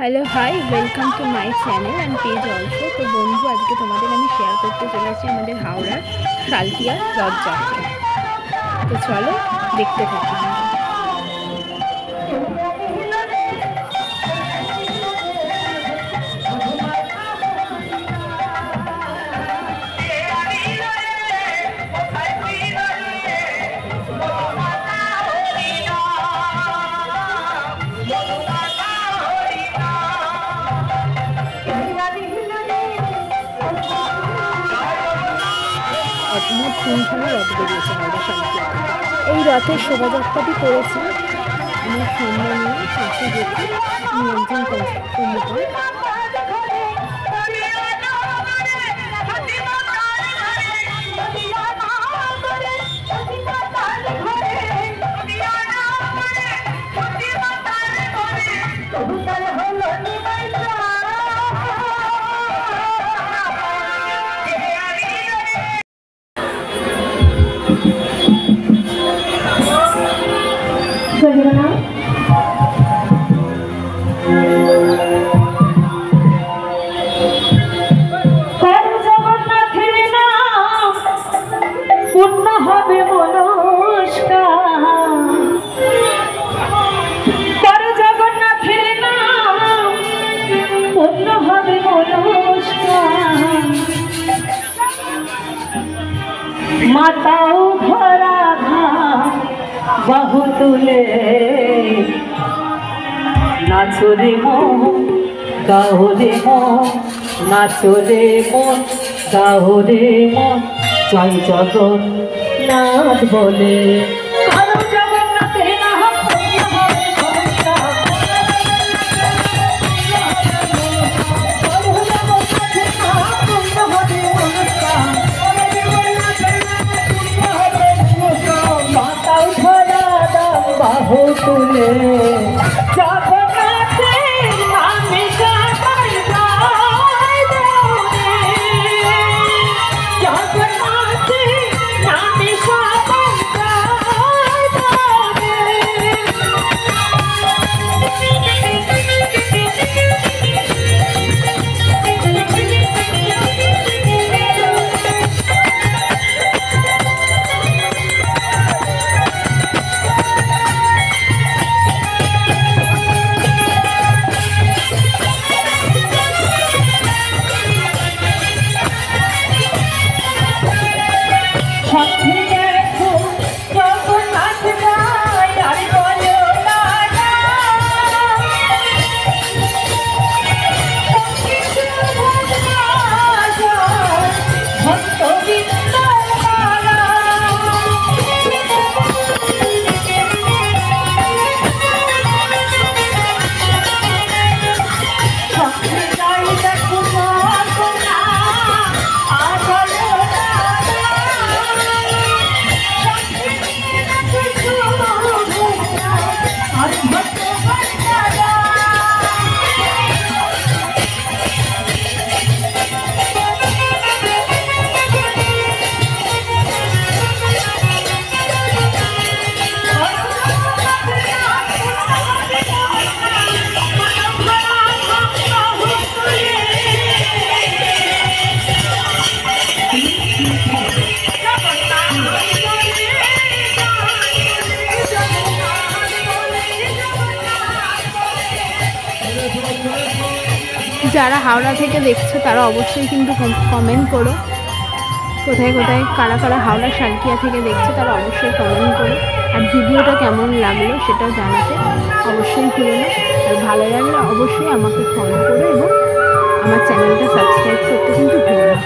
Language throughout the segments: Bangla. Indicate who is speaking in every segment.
Speaker 1: Hello hi welcome to my channel and page also. তো বন্ধু, আজকে তোমাদের আমি শেয়ার করতে চলেছি আমাদের হাওড়ার শালকিয়ার রথযাত্রা। তো চলো দেখতে থাকি। মোট 3খানা রথ বেরিয়েছে হাওড়া শালকিয়া। এই রথের শোভাযাত্রাটি করেছে আমার সম্মানীয় শাশু জেঠি নিরঞ্জন কর্মকার।
Speaker 2: মাতাও ধরা ধাম বাহু তুলে নাচরে মন গাহরে মন, নাচরে মন গাহরে মন, জয় জগন্নাথ বলে। বাহু তুলে জগন্নাথের নামে সবাই গায় দৌড়ে, জগন্নাথের নামে সবাই গায় দৌড়ে।
Speaker 1: যারা হাওড়া থেকে দেখছো তারা অবশ্যই কিন্তু কমেন্ট করো, কোথায় কোথায় কারা কারা হাওড়া শালকিয়া থেকে দেখছো তারা অবশ্যই কমেন্ট করো। আর ভিডিওটা কেমন লাগলো সেটাও জানাতে অবশ্যই ভুলো না। আর ভালো লাগলে অবশ্যই আমাকে ফলো করো এবং আমার চ্যানেলটা সাবস্ক্রাইব করতে কিন্তু ভুলো না।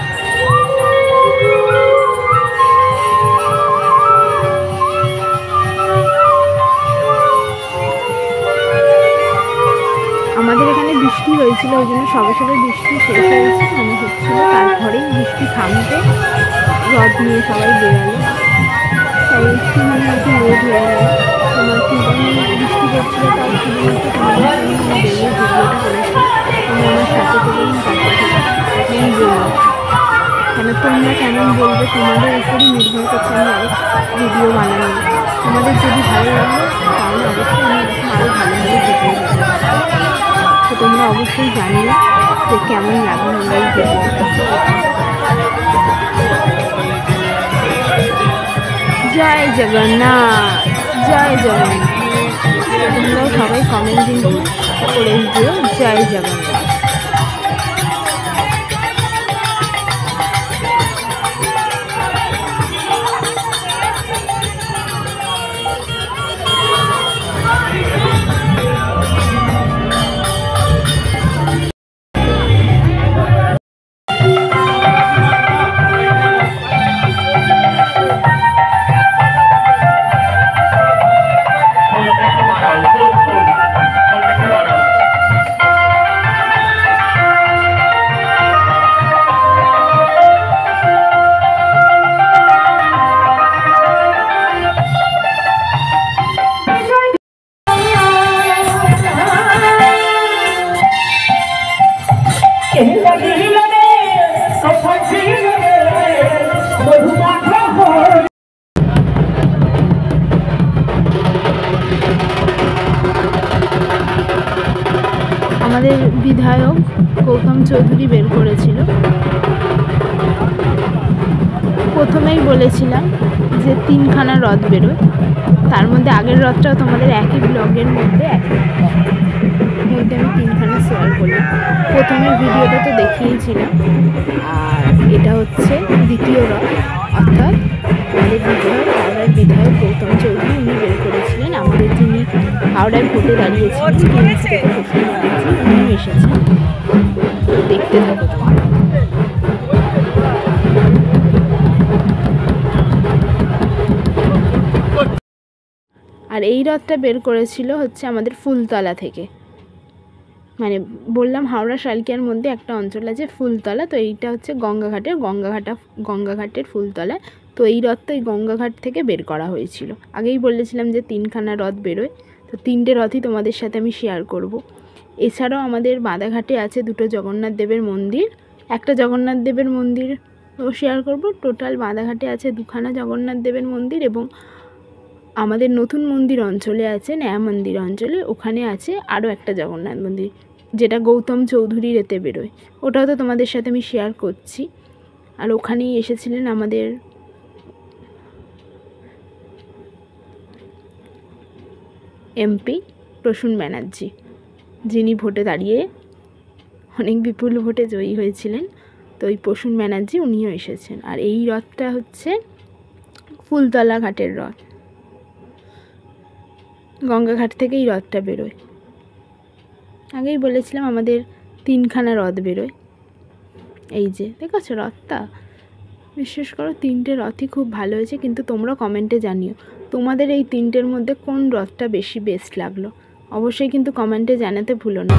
Speaker 1: আমাদের এখানে বৃষ্টি হয়েছিল, ওই জন্য সবে সবে বৃষ্টি শেষ হয়েছে মনে হচ্ছিল, তারপরেই বৃষ্টি থামতে রথ নিয়ে সবাই বেরালো, তাই একটু একটু লেট হয়ে গেল। তোমার বৃষ্টি করছিল, তাই শুধুমাত্র তোমাদের বেরিয়ে ভিডিওটা করেছি। তুমি আমার সাথে থেকেই এখন বললাম, কেন তোমরা কেমন বলবে তোমাদের উপরই নির্ভর করছে আমি ভিডিও বানানো। তোমাদের যদি ভালো লাগে তাহলে অবশ্যই আমি আরও ভালো ভালো ভিডিও বানাবো। তো তো তোমরা অবশ্যই জানিও যে কেমন লাগলো আমার এই ভিডিওটা। জয় জগন্নাথ, জয় জগন্নাথ। তোমরাও সবাই কমেন্টিং করে দিও জয় জগন্নাথ। আমাদের বিধায়ক গৌতম চৌধুরী বের করেছিল। প্রথমেই বলেছিলাম যে 3খানা রথ বেরোয়, তার মধ্যে আগের রথটাও তোমাদের একই ব্লগের মধ্যে আমি 3খানা শেয়ার করলাম। প্রথমের ভিডিওটা তো দেখিয়েছিলাম, আর এটা হচ্ছে দ্বিতীয় রথ, অর্থাৎ আমাদের হাওড়ার বিধায়ক গৌতম চৌধুরী উনি বের করেছিলেন। আমাদের যিনি হাওড়ায় ভোটে দাঁড়িয়েছিলেন উনি এসেছেন, দেখতে থাকো তোমরা। আর এই রথটা বের করেছিল হচ্ছে আমাদের ফুলতলা থেকে, মানে বললাম হাওড়া শালকিয়ার মধ্যে একটা অঞ্চল আছে ফুলতলা, তো এইটা হচ্ছে গঙ্গাঘাটের ফুলতলা। তো এই রথটা এই গঙ্গাঘাট থেকে বের করা হয়েছিল। আগেই বলেছিলাম যে 3খানা রথ বেরোয়, তো 3টে রথই তোমাদের সাথে আমি শেয়ার করব। এছাড়াও আমাদের বাদাঘাটে আছে 2টো জগন্নাথ দেবের মন্দির, একটা জগন্নাথ দেবের মন্দিরও শেয়ার করব। টোটাল বাদাঘাটে আছে 2খানা জগন্নাথ দেবের মন্দির, এবং আমাদের নতুন মন্দির অঞ্চলে আছে নয়া মন্দির অঞ্চলে, ওখানে আছে আরও একটা জগন্নাথ মন্দির যেটা গৌতম চৌধুরীর এতে বেরোয়, ওটাও তো তোমাদের সাথে আমি শেয়ার করছি। আর ওখানেই এসেছিলেন আমাদের এমপি প্রসূন ব্যানার্জি, যিনি ভোটে দাঁড়িয়ে অনেক বিপুল ভোটে জয়ী হয়েছিলেন। তো ওই প্রসূন ব্যানার্জি উনিও এসেছেন। আর এই রথটা হচ্ছে ফুলতলা ঘাটের রথ, গঙ্গাঘাট থেকে এই রথটা বেরোয়। আগেই বলেছিলাম আমাদের 3খানা রথ বেরোয়। এই যে দেখেছো রথটা, বিশ্বাস করো 3টে রথই খুব ভালো হয়েছে। কিন্তু তোমরা কমেন্টে জানিও তোমাদের এই 3টের মধ্যে কোন রথটা বেশি বেস্ট লাগলো, অবশ্যই কিন্তু কমেন্টে জানাতে ভুলো না।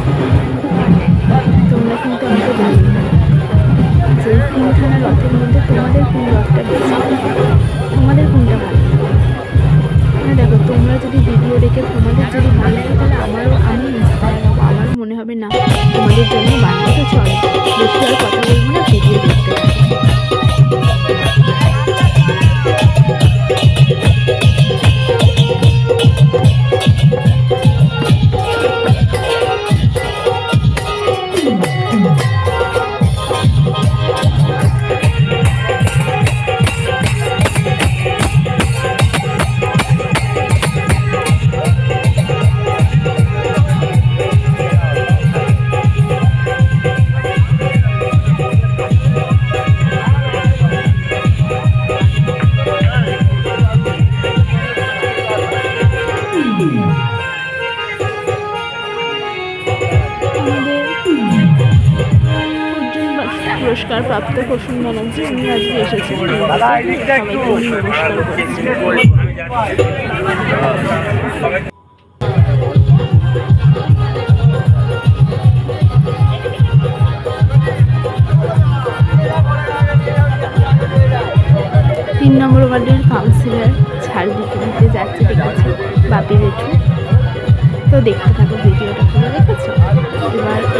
Speaker 1: তোমরা কিন্তু আমাকে জানিও যে 3খানা রথের মধ্যে তোমাদের কোন রথটা বেস্ট লাগলো, তোমাদের কোনটা ভালো। দেখো তোমরা যদি ভিডিও দেখে তোমাদের যদি ভালো লাগে তাহলে আমি ইন্সপায়ার হবো, আমারও মনে হবে না তোমাদের জন্য বানাতে চলে। বেশি আর কথা বলবো না, ভিডিও দেখতে থাকো। পুরস্কার প্রাপ্ত প্রসূন ব্যানার্জি উনি আজকে এসেছেন, সবাইকে উনি নমস্কার করেছেন। 3 নম্বর ওয়ার্ডের কাউন্সিলর ছাড় দিতে যাচ্ছে, দেখেছি বাপি জেঠু। তো দেখতে থাকো ভিডিওটা পুরো, দেখেছো।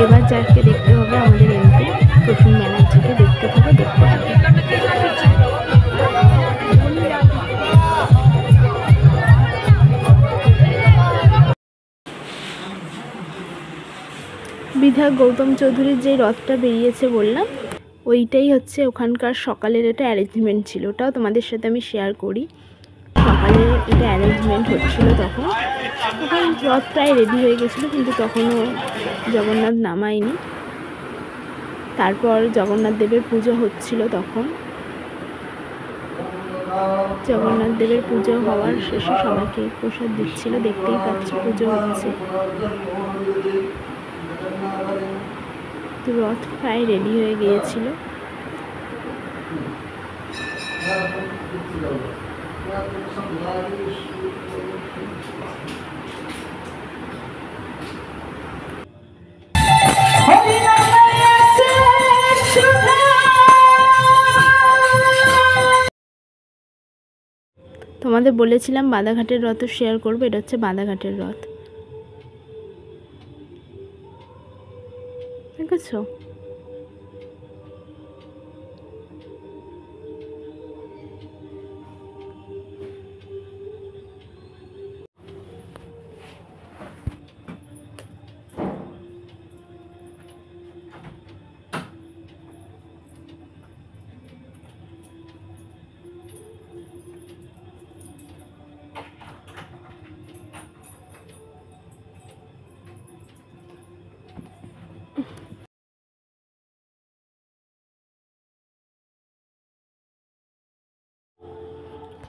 Speaker 1: এবার যাকে দেখতে হবে আমাদের এমপি প্রসূন ব্যানার্জিকে, দেখতে থাকো। বিধায়ক গৌতম চৌধুরীর যে রথটা বেরিয়েছে বললাম, ওইটাই হচ্ছে ওখানকার সকালের এটা অ্যারেঞ্জমেন্ট ছিল। ওটাও তোমাদের সাথে আমি শেয়ার করি। সকালে এটা অ্যারেঞ্জমেন্ট হচ্ছিল, তখন রথ প্রায় রেডি হয়ে গেছিলো, কিন্তু তখনও জগন্নাথ নামায়নি। তারপর জগন্নাথ দেবের পুজো হচ্ছিল। তখন জগন্নাথ দেবের পুজো হওয়ার শেষে সবাইকে প্রসাদ দিচ্ছিল, দেখতেই পাচ্ছি পুজো হচ্ছে। তো রথ প্রায় রেডি হয়ে গিয়েছিল। তোমাদের বলেছিলাম বাদাঘাটের রথও শেয়ার করবো। এটা হচ্ছে বাদাঘাটের রথ, দেখেছো?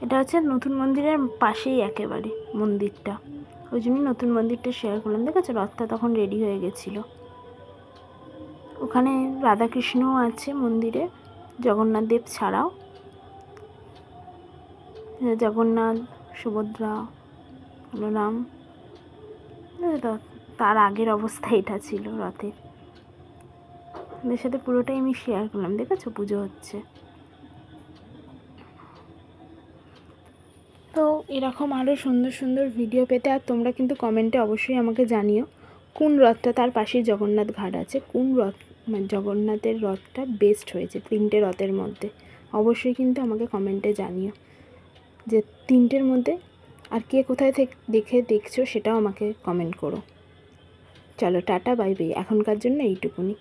Speaker 1: এটা হচ্ছে নতুন মন্দিরের পাশেই একেবারে মন্দিরটা, ওই জন্যই নতুন মন্দিরটা শেয়ার করলাম। দেখেছো রথটা তখন রেডি হয়ে গেছিলো। ওখানে রাধাকৃষ্ণও আছে মন্দিরে, জগন্নাথ দেব ছাড়াও। জগন্নাথ, সুভদ্রা, বলরাম, তার আগের অবস্থা এটা ছিল রথের। ওদের সাথে পুরোটাই আমি শেয়ার করলাম। দেখেছো পুজো হচ্ছে। তো এরকম আরও সুন্দর সুন্দর ভিডিও পেতে আর তোমরা কিন্তু কমেন্টে অবশ্যই আমাকে জানিও কোন রথটা, তার পাশেই জগন্নাথ ঘাট আছে, কোন রথ মানে জগন্নাথের রথটা বেস্ট হয়েছে 3টে রথের মধ্যে। অবশ্যই কিন্তু আমাকে কমেন্টে জানিও যে 3টের মধ্যে আর কে কোথায় থেকে দেখছো সেটাও আমাকে কমেন্ট করো। চলো টাটা, বাই বাই, এখনকার জন্য এইটুকুনি।